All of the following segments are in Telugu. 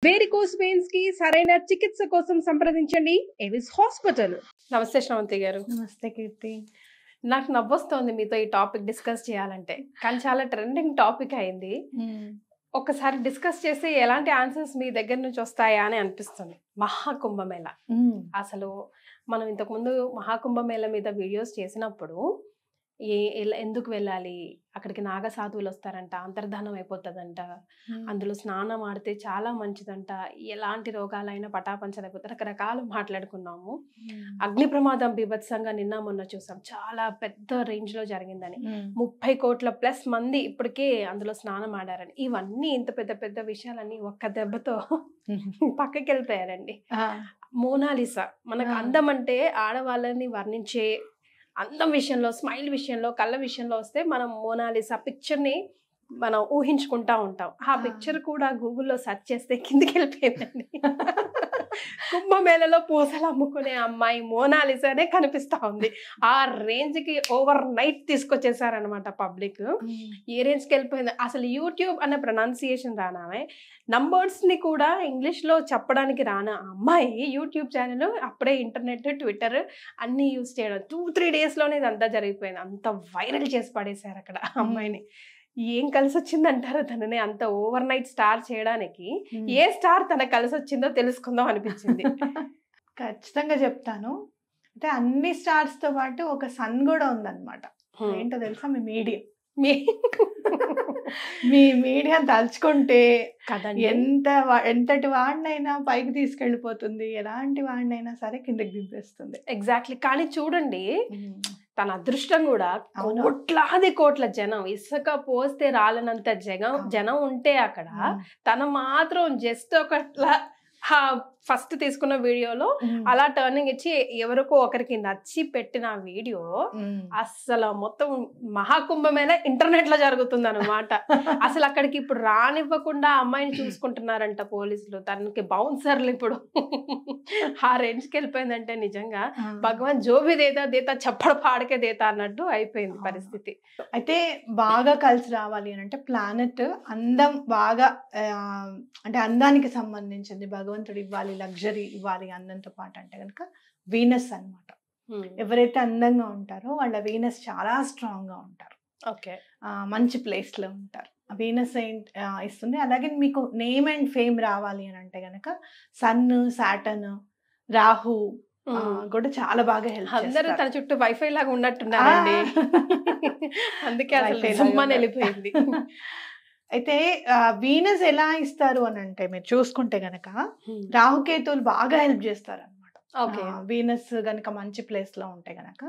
వేరికోస్ వెయిన్స్ కి సరైన చికిత్స కోసం సంప్రదించండి ఎవిస్ హాస్పిటల్. నమస్తే శ్రవంతి గారు. నమస్తే కీర్తి. నాకు నవ్వొస్తోంది మీతో ఈ టాపిక్ డిస్కస్ చేయాలంటే, కానీ చాలా ట్రెండింగ్ టాపిక్ అయింది. ఒక్కసారి డిస్కస్ చేసి ఎలాంటి ఆన్సర్స్ మీ దగ్గర నుంచి వస్తాయా అని అనిపిస్తుంది. మహాకుంభమేళ అసలు మనం ఇంతకుముందు మహాకుంభమేళ మీద వీడియోస్ చేసినప్పుడు ఎందుకు వెళ్ళాలి, అక్కడికి నాగ సాధువులు వస్తారంట, అంతర్ధానం అయిపోతుందంట, అందులో స్నానం ఆడితే చాలా మంచిదంట, ఎలాంటి రోగాలైనా పటాపంచలైపోతాయి, రకరకాలు మాట్లాడుకున్నాము. అగ్ని ప్రమాదం బీభత్సంగా నిన్న మొన్న చూసాం, చాలా పెద్ద రేంజ్ లో జరిగిందని, 30 కోట్ల ప్లస్ మంది ఇప్పటికే అందులో స్నానం ఆడారని. ఇవన్నీ ఇంత పెద్ద పెద్ద విషయాలన్నీ ఒక్క దెబ్బతో పక్కకి వెళ్ళిపోయారండి. మోనాలిసా మనకు అందం అంటే ఆడవాళ్ళని వర్ణించే అందం విషయంలో, స్మైల్ విషయంలో, కళ్ళ విషయంలో వస్తే మనం మోనాలిసా పిక్చర్ని మనం ఊహించుకుంటా ఉంటాం. ఆ పిక్చర్ కూడా గూగుల్లో సెర్చ్ చేస్తే కిందికి వెళ్ళిపోయిందండి. కుంభమేళలో పూసలు అమ్ముకునే అమ్మాయి మోనాలిసానే కనిపిస్తా ఉంది. ఆ రేంజ్ కి ఓవర్ నైట్ తీసుకొచ్చేసారనమాట పబ్లిక్. ఏ రేంజ్కి వెళ్ళిపోయింది అసలు. యూట్యూబ్ అనే ప్రొనౌన్సియేషన్ రానామే, నంబర్స్ ని కూడా ఇంగ్లీష్ లో చెప్పడానికి రానా అమ్మాయి యూట్యూబ్ ఛానల్ అప్పుడే ఇంటర్నెట్, ట్విట్టర్ అన్ని యూజ్ చేయడం 2-3 days లోనే ఇదంతా జరిగిపోయింది. అంత వైరల్ చేసి పడేశారు అక్కడ అమ్మాయిని. ఏం కలిసి వచ్చిందంటారు తనని అంత ఓవర్ నైట్ స్టార్ చేయడానికి? ఏ స్టార్ తనకు కలిసి వచ్చిందో తెలుసుకుందాం అనిపించింది. ఖచ్చితంగా చెప్తాను. అంటే అన్ని స్టార్స్ తో పాటు ఒక సన్ కూడా ఉందన్నమాట. ఏంటో తెలుసా? మీ మీడియా. మీ మీడియా తలుచుకుంటే ఎంతటి వాడినైనా పైకి తీసుకెళ్ళిపోతుంది, ఎలాంటి వాడినైనా సరే కిందకి దింపేస్తుంది. ఎగ్జాక్ట్లీ. కానీ చూడండి, తన అదృష్టం కూడా కోట్లాది కోట్ల జనం, ఇసుక పోస్తే రాలనంత జనం ఉంటే అక్కడ తన మాత్రం జస్ట్ ఒకట్లా ఫస్ట్ తీసుకున్న వీడియోలో అలా టర్నింగ్ ఇచ్చి ఎవరికో ఒకరికి నచ్చి పెట్టిన వీడియో అసలు మొత్తం మహాకుంభమేళ ఇంటర్నెట్ లో జరుగుతుంది అనమాట. అసలు అక్కడికి ఇప్పుడు రానివ్వకుండా అమ్మాయిని చూసుకుంటున్నారంట పోలీసులు, తనకి బౌన్సర్లు. ఇప్పుడు ఆ రేంజ్కి వెళ్ళిపోయిందంటే నిజంగా భగవాన్ జోబి దేతా దేతా చప్పడ పాడకే దేతా అన్నట్టు అయిపోయింది పరిస్థితి. అయితే బాగా కలిసి రావాలి అని అంటే ప్లానెట్ అందం బాగా అంటే అందానికి సంబంధించింది భగవంతుడు ఇవ్వాలి, లగ్జరీ ఇవ్వాలి అందంతో పాటు అంటే కనుక వీనస్ అన్నమాట. ఎవరైతే అందంగా ఉంటారో వాళ్ళ వీనస్ చాలా స్ట్రాంగ్ గా ఉంటారు. ఓకే, మంచి ప్లేస్ లో ఉంటారు. వీనస్ ఇస్తుంది. అలాగే మీకు నేమ్ అండ్ ఫేమ్ రావాలి అని అంటే గనక సన్, సాటర్న్, రాహు కూడా చాలా బాగా హెల్ప్ చేస్తారు. అందరూ తన చుట్టూ వైఫై లాగా ఉన్నట్టున్నారండి. అందుకే అసలు సుమ్మని వెళ్ళిపోయింది. అయితే వీనస్ ఎలా ఇస్తారు అని అంటే మీరు చూసుకుంటే గనక రాహుకేతువులు బాగా హెల్ప్ చేస్తారు అనమాట. వీనస్ గనక మంచి ప్లేస్ లో ఉంటే గనక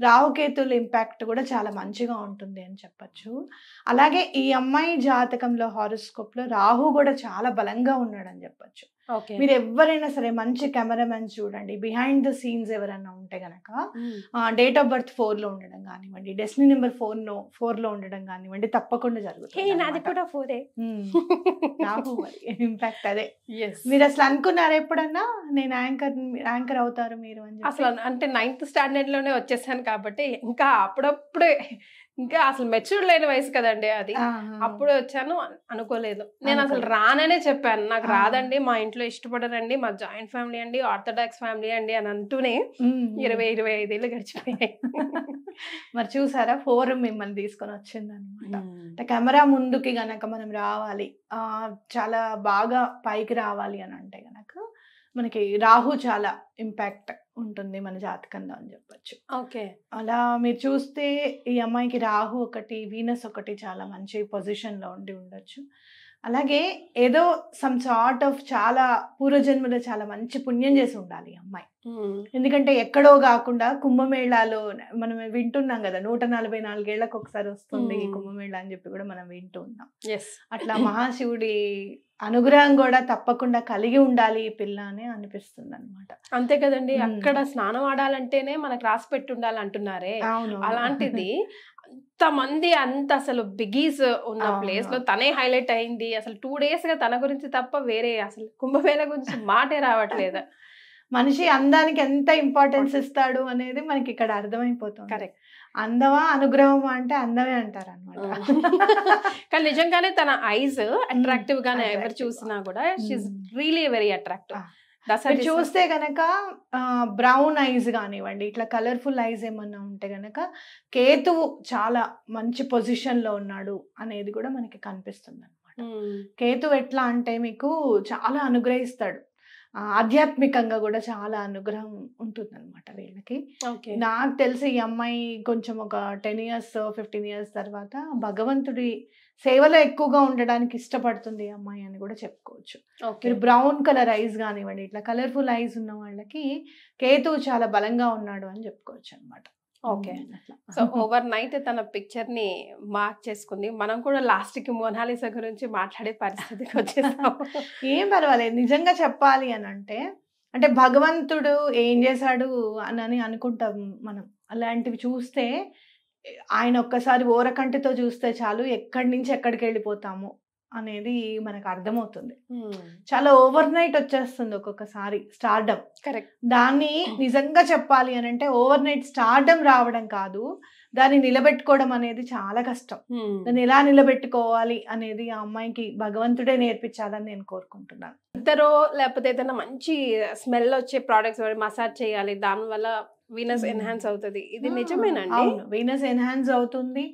రాహుకేతువుల ఇంపాక్ట్ కూడా చాలా మంచిగా ఉంటుంది అని చెప్పచ్చు. అలాగే ఈ అమ్మాయి జాతకంలో హారోస్కోప్ లో రాహు కూడా చాలా బలంగా ఉన్నాడు అని చెప్పచ్చు. మీరు ఎవరైనా సరే మంచి కెమెరామెన్ చూడండి, బిహైండ్ ద సీన్స్ ఎవరైనా ఉంటే గనక డేట్ ఆఫ్ బర్త్ 4 లో ఉండడం కానివ్వండి, డెస్టినీ నెంబర్ 4 లో ఉండడం కానివ్వండి తప్పకుండా జరుగుతుంది. నాది కూడా 4 రాహు ఇంపాక్ట్ అదే. మీరు అసలు అనుకున్నారు ఎప్పుడన్నా నేను యాంకర్ అవుతారు మీరు అని? అసలు అంటే 9th స్టాండర్డ్ లోనే వచ్చేసాను కాబట్టి ఇంకా అప్పుడప్పుడే, ఇంకా అసలు మెచ్యూర్ లేని వయసు కదండి అది. అప్పుడే వచ్చాను, అనుకోలేదు. నేను అసలు రాననే చెప్పాను, నాకు రాదండి, మా ఇంట్లో ఇష్టపడరండి, మా జాయింట్ ఫ్యామిలీ అండి, ఆర్థోడాక్స్ ఫ్యామిలీ అండి అని అంటూనే 20-25 ఏళ్ళు గడిచిపోయాయి. మరి చూసారా, 4 మిమ్మల్ని తీసుకొని వచ్చింది అనమాట. కెమెరా ముందుకి గనక మనం రావాలి, చాలా బాగా పైకి రావాలి అని అంటే గనక మనకి రాహు చాలా ఇంపాక్ట్ ఉంటుంది మన జాతకంలో అని చెప్పచ్చు. ఓకే, అలా మీరు చూస్తే ఈ అమ్మాయికి రాహు ఒకటి, వీనస్ ఒకటి చాలా మంచి పొజిషన్ లో ఉండి ఉండొచ్చు. అలాగే ఏదో సమ్ సార్ట్ ఆఫ్ చాలా పూర్వజన్మలో చాలా మంచి పుణ్యం చేసి ఉండాలి ఈ అమ్మాయి. ఎందుకంటే ఎక్కడో కాకుండా కుంభమేళాలో మనం వింటున్నాం కదా, 144 ఏళ్లకు ఒకసారి వస్తుంది కుంభమేళ అని చెప్పి కూడా మనం వింటూ ఉన్నాం. అట్లా మహాశివుడి అనుగ్రహం కూడా తప్పకుండా కలిగి ఉండాలి ఈ పిల్ల అని అనిపిస్తుంది అనమాట. అంతే కదండి, అక్కడ స్నానం ఆడాలంటేనే మనకు రాసి పెట్టి ఉండాలి అంటున్నారే, అలాంటిది అంతమంది అంత అసలు బిగీస్ ఉన్న ప్లేస్ లో తనే హైలైట్ అయింది. అసలు 2 days గా తన గురించి తప్ప వేరే అసలు కుంభమేళ గురించి మాటే రావట్లేదు. మనిషి అందానికి ఎంత ఇంపార్టెన్స్ ఇస్తాడు అనేది మనకి ఇక్కడ అర్థమైపోతుంది. కరెక్ట్. అందమా అనుగ్రహమా అంటే అందమే అంటారు అనమాట. కానీ నిజంగానే తన ఐస్ అట్రాక్టివ్ గానే ఎవరు attractive. చూసినా కూడా షీఈస్ రియలీ వెరీ అట్రాక్టివ్. మీరు చూస్తే గనక బ్రౌన్ ఐస్ కానివ్వండి, ఇట్లా కలర్ఫుల్ ఐస్ ఏమన్నా ఉంటే గనక కేతువు చాలా మంచి పొజిషన్ లో ఉన్నాడు అనేది కూడా మనకి కనిపిస్తుంది అనమాట. కేతువు ఎట్లా అంటే మీకు చాలా అనుగ్రహిస్తాడు, ఆధ్యాత్మికంగా కూడా చాలా అనుగ్రహం ఉంటుంది అనమాట వీళ్ళకి. నాకు తెలిసి ఈ అమ్మాయి కొంచెం ఒక 10 years 15 years తర్వాత భగవంతుడి సేవలో ఎక్కువగా ఉండడానికి ఇష్టపడుతుంది ఈ అమ్మాయి అని కూడా చెప్పుకోవచ్చు. మీరు బ్రౌన్ కలర్ ఐస్ కానివ్వండి, ఇట్లా కలర్ఫుల్ ఐస్ ఉన్న వాళ్ళకి కేతువు చాలా బలంగా ఉన్నాడు అని చెప్పుకోవచ్చు అనమాట. ఓకే, సో ఓవర్ నైట్ తన పిక్చర్ ని మార్క్ చేసుకుంది. మనం కూడా లాస్ట్ కి మొనాలిసా గురించి మాట్లాడే పరిస్థితికి వచ్చేసాం. ఏం పర్వాలేదు, నిజంగా చెప్పాలి అని అంటే భగవంతుడు ఏం చేశాడు అని అనుకుంటాం మనం. అలాంటివి చూస్తే ఆయన ఒక్కసారి ఓరకంటితో చూస్తే చాలు ఎక్కడి నుంచి ఎక్కడికి వెళ్ళిపోతాము అనేది మనకు అర్థమవుతుంది. చాలా ఓవర్ నైట్ వచ్చేస్తుంది ఒక్కొక్కసారి స్టార్డమ్. కరెక్ట్. దాన్ని నిజంగా చెప్పాలి అని అంటే ఓవర్ నైట్ స్టార్డమ్ రావడం కాదు, దాన్ని నిలబెట్టుకోవడం అనేది చాలా కష్టం. దాన్ని ఎలా నిలబెట్టుకోవాలి అనేది ఆ అమ్మాయికి భగవంతుడే నేర్పించాలని నేను కోరుకుంటున్నాను. ఇద్దరు లేకపోతే ఏదైనా మంచి స్మెల్ వచ్చే ప్రోడక్ట్స్ మసాజ్ చేయాలి, దానివల్ల వీనస్ ఎన్హాన్స్ అవుతుంది, ఇది నిజమేనండి? అవును, వీనస్ ఎన్హాన్స్ అవుతుంది.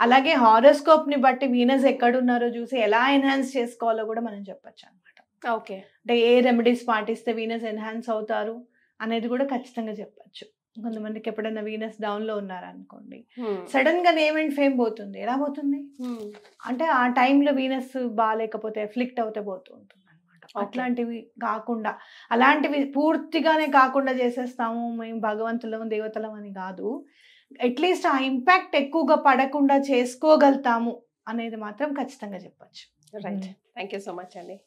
అలాగే హారోస్కోప్ ని బట్టి వీనస్ ఎక్కడున్నారో చూసి ఎలా ఎన్హాన్స్ చేసుకోవాలో కూడా మనం చెప్పొచ్చు అనమాట. ఓకే, అంటే ఏ రెమెడీస్ పాటిస్తే వీనస్ ఎన్హాన్స్ అవుతారు అనేది కూడా ఖచ్చితంగా చెప్పచ్చు. కొంతమందికి ఎప్పుడైనా వీనస్ డౌన్ లో ఉన్నారనుకోండి, సడన్ గా నేమ్ అండ్ ఫేమ్ పోతుంది. ఎలా పోతుంది అంటే ఆ టైంలో వీనస్ బాగాలేకపోతే ఎఫ్లిక్ట్ అవుతే పోతూ ఉంటుంది. అట్లాంటివి కాకుండా, అలాంటివి పూర్తిగానే కాకుండా చేసేస్తాము మేము భగవంతులం దేవతలం అని కాదు, అట్లీస్ట్ ఆ ఇంపాక్ట్ ఎక్కువగా పడకుండా చేసుకోగలుగుతాము అనేది మాత్రం ఖచ్చితంగా చెప్పచ్చు. Right, thank you so much అండి.